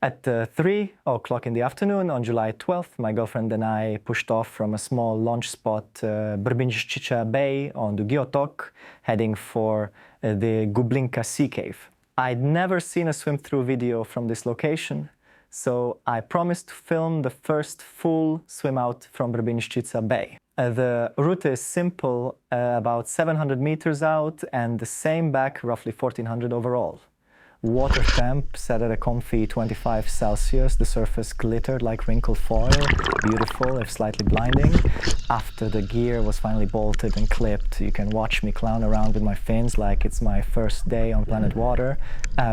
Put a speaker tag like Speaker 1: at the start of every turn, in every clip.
Speaker 1: At 3 o'clock in the afternoon on July 12th, my girlfriend and I pushed off from a small launch spot, Brbinjšćica Bay on Dugi Otok, heading for the Golubinka Sea Cave. I'd never seen a swim-through video from this location, so I promised to film the first full swim out from Brbinjšćica Bay. The route is simple, about 700 meters out and the same back, roughly 1400 overall. Water temp set at a comfy 25 Celsius. The surface glittered like wrinkled foil, beautiful if slightly blinding. After the gear was finally bolted and clipped, you can watch me clown around with my fins like it's my first day on planet water.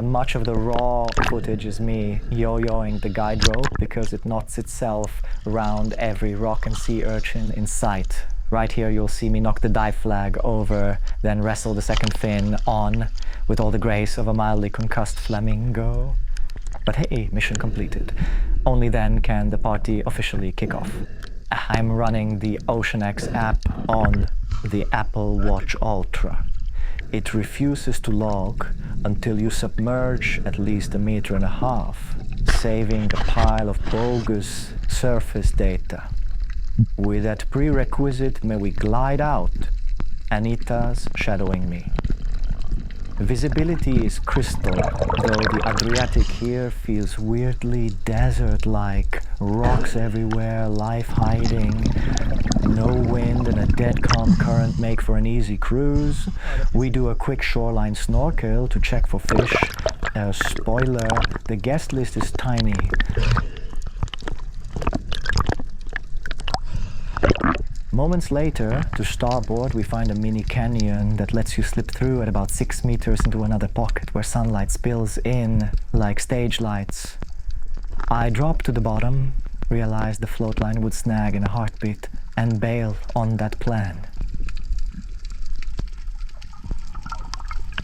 Speaker 1: Much of the raw footage is me yo-yoing the guide rope because it knots itself around every rock and sea urchin in sight. Right here you'll see me knock the dive flag over, then wrestle the second fin on with all the grace of a mildly concussed flamingo. But hey, mission completed. Only then can the party officially kick off. I'm running the OceanX app on the Apple Watch Ultra. It refuses to log until you submerge at least 1.5 meters, saving a pile of bogus surface data. With that prerequisite, may we glide out. Anita's shadowing me. Visibility is crystal, though the Adriatic here feels weirdly desert-like. Rocks everywhere, life hiding. No wind and a dead calm current make for an easy cruise. We do a quick shoreline snorkel to check for fish. Spoiler, the guest list is tiny. Moments later, to starboard, we find a mini canyon that lets you slip through at about 6 meters into another pocket where sunlight spills in like stage lights. I drop to the bottom, realize the float line would snag in a heartbeat, and bail on that plan.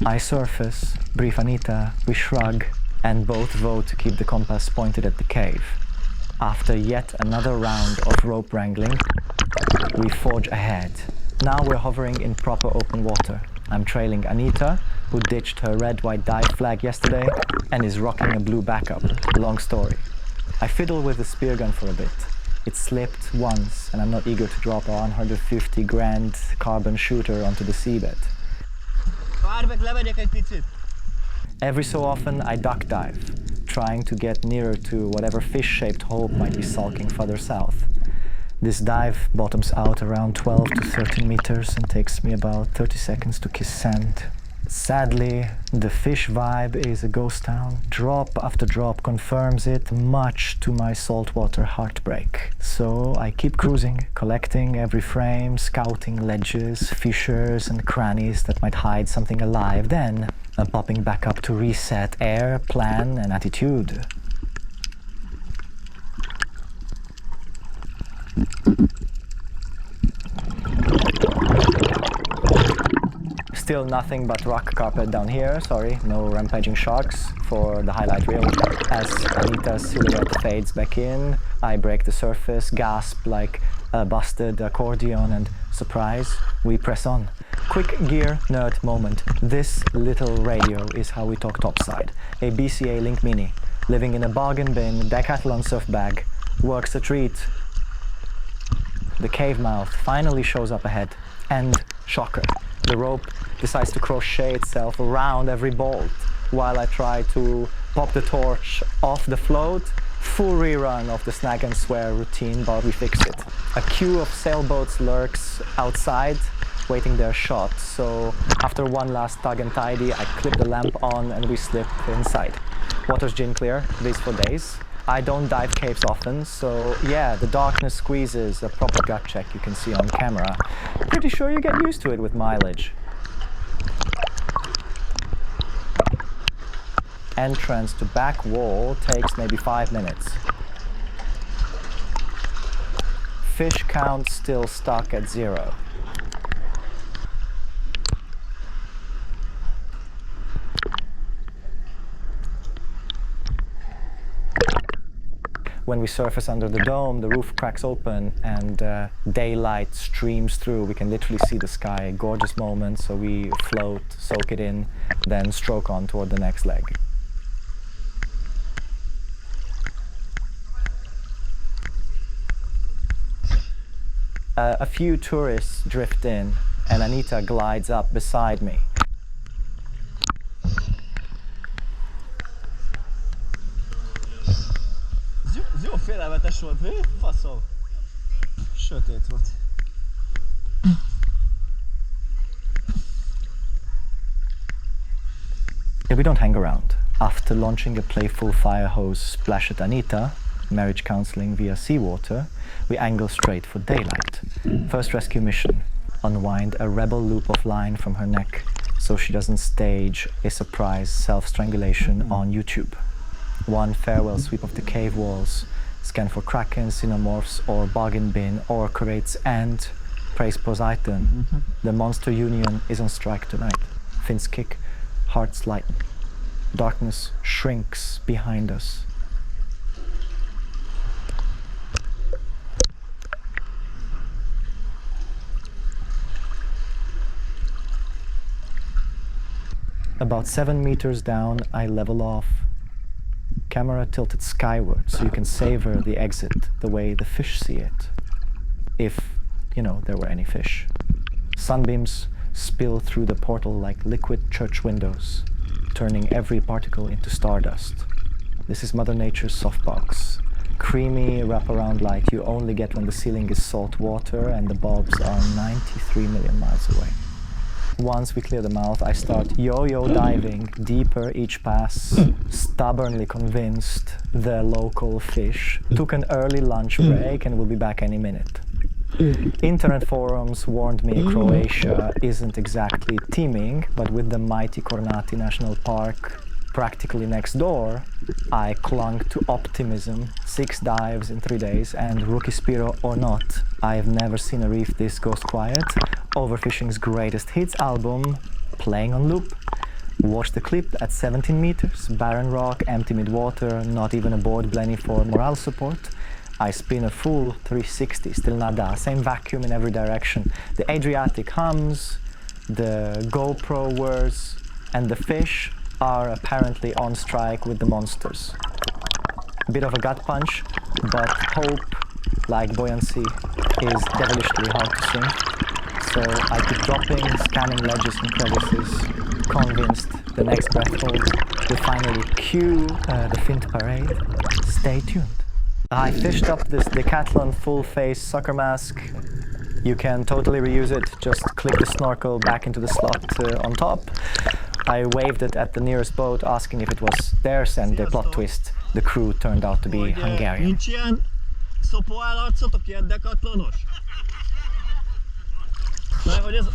Speaker 1: I surface, brief Anita, we shrug, and both vote to keep the compass pointed at the cave. After yet another round of rope wrangling, we forge ahead. Now we're hovering in proper open water. I'm trailing Anita, who ditched her red-white dive flag yesterday and is rocking a blue backup. Long story. I fiddle with the Speargun for a bit. It slipped once and I'm not eager to drop a 150 grand carbon shooter onto the seabed. Every so often I duck dive, trying to get nearer to whatever fish-shaped hope might be sulking further south. This dive bottoms out around 12 to 13 meters and takes me about 30 seconds to kiss sand. Sadly, the fish vibe is a ghost town. Drop after drop confirms it, much to my saltwater heartbreak. So I keep cruising, collecting every frame, scouting ledges, fissures and crannies that might hide something alive. Then I'm popping back up to reset air, plan and attitude. Still nothing but rock carpet down here, sorry, no rampaging sharks for the highlight reel. As Anita's silhouette fades back in, I break the surface, gasp like a busted accordion and surprise, we press on. Quick gear nerd moment. This little radio is how we talk topside. A BCA Link Mini, living in a bargain bin, decathlon surf bag, works a treat. The cave mouth finally shows up ahead, and shocker, the rope decides to crochet itself around every bolt while I try to pop the torch off the float. Full rerun of the snag and swear routine, but we fix it. A queue of sailboats lurks outside, waiting their shot, so after one last tug and tidy, I clip the lamp on and we slip inside. Water's gin clear, this for days. I don't dive caves often, so yeah, the darkness squeezes a proper gut check you can see on camera. Pretty sure you get used to it with mileage. Entrance to back wall takes maybe 5 minutes. Fish count still stuck at 0. When we surface under the dome, the roof cracks open and daylight streams through. We can literally see the sky. Gorgeous moment, so we float, soak it in, then stroke on toward the next leg. A few tourists drift in, and Anita glides up beside me.
Speaker 2: Ez jó félelmetes volt, mi? Faszom. Sötét volt.
Speaker 1: We don't hang around. After launching a playful fire hose splash at Anita, marriage counseling via seawater, we angle straight for daylight. First rescue mission, unwind a rebel loop of line from her neck so she doesn't stage a surprise self-strangulation on YouTube. One farewell sweep of the cave walls, scan for kraken, xenomorphs or bargain bin or curates, and praise Poseidon. The monster union is on strike tonight. Fins kick, hearts lighten. Darkness shrinks behind us. About 7 meters down, I level off. Camera tilted skyward so you can savor the exit the way the fish see it. If, there were any fish. Sunbeams spill through the portal like liquid church windows, turning every particle into stardust. This is Mother Nature's softbox. Creamy wraparound light you only get when the ceiling is salt water and the bulbs are 93 million miles away. Once we clear the mouth, I start yo-yo diving deeper each pass, stubbornly convinced the local fish took an early lunch break and will be back any minute. Internet forums warned me Croatia isn't exactly teeming, but with the mighty Kornati National Park practically next door, I clung to optimism. 6 dives in 3 days, and rookie Spiro or not, I've never seen a reef this ghost quiet. Overfishing's greatest hits album playing on loop. Watch the clip at 17 meters, barren rock, empty mid-water, not even a board blenny for morale support. I spin a full 360, still nada, same vacuum in every direction. The Adriatic hums, the GoPro whirs, and the fish are apparently on strike with the monsters. Bit of a gut punch, but hope, like buoyancy, is devilishly hard to sink. So I keep dropping, scanning ledges and crevices, convinced the next breath hold will finally cue the Fint parade. Stay tuned. I fished up this Decathlon full-face sucker mask. You can totally reuse it, just click the snorkel back into the slot on top. I waved it at the nearest boat, asking if it was theirs, and the plot twist, the crew turned out to be Hungarian.
Speaker 2: Nincs ilyen szopóállarcotok, ilyen dekatlonos? Mert hogy ez...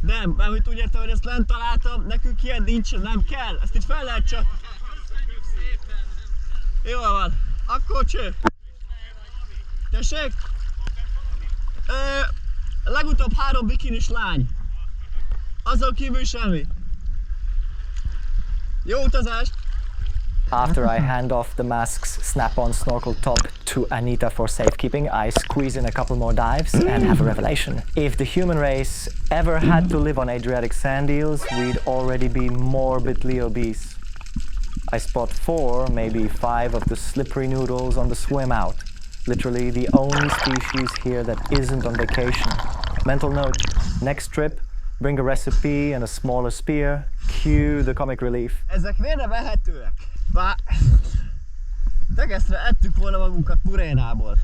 Speaker 2: Nem, mert hogy úgy értem, hogy ezt lent találtam, nekünk ilyen nincs, nem kell, ezt itt fel lehet csak... Jó van, akkor cső! Tessék? Legutóbb 3 bikinis lány. Azon kívül semmi. Jó utazást!
Speaker 1: After I hand off the mask's snap-on snorkel top to Anita for safekeeping, I squeeze in a couple more dives and have a revelation. If the human race ever had to live on Adriatic sand eels, we'd already be morbidly obese. I spot 4, maybe 5 of the slippery noodles on the swim out. Literally the only species here that isn't on vacation. Mental note, next trip, bring a recipe and a smaller spear. Cue the comic relief.
Speaker 2: Ezek miért nem ehetőek? Bár... Tegesztre ettük volna magunkat murénából.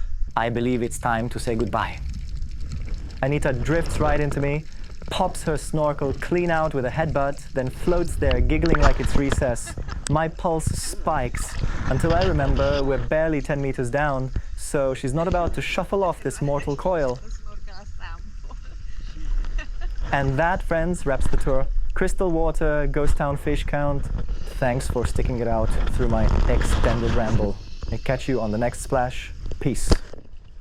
Speaker 1: I believe it's time to say goodbye. Anita drifts right into me, pops her snorkel clean out with a headbutt, then floats there giggling like it's recess. My pulse spikes until I remember we're barely 10 meters down, so she's not about to shuffle off this mortal coil. And that, friends, wraps the tour. Crystal water, ghost town fish count. Thanks for sticking it out through my extended ramble. I catch you on the next splash. Peace.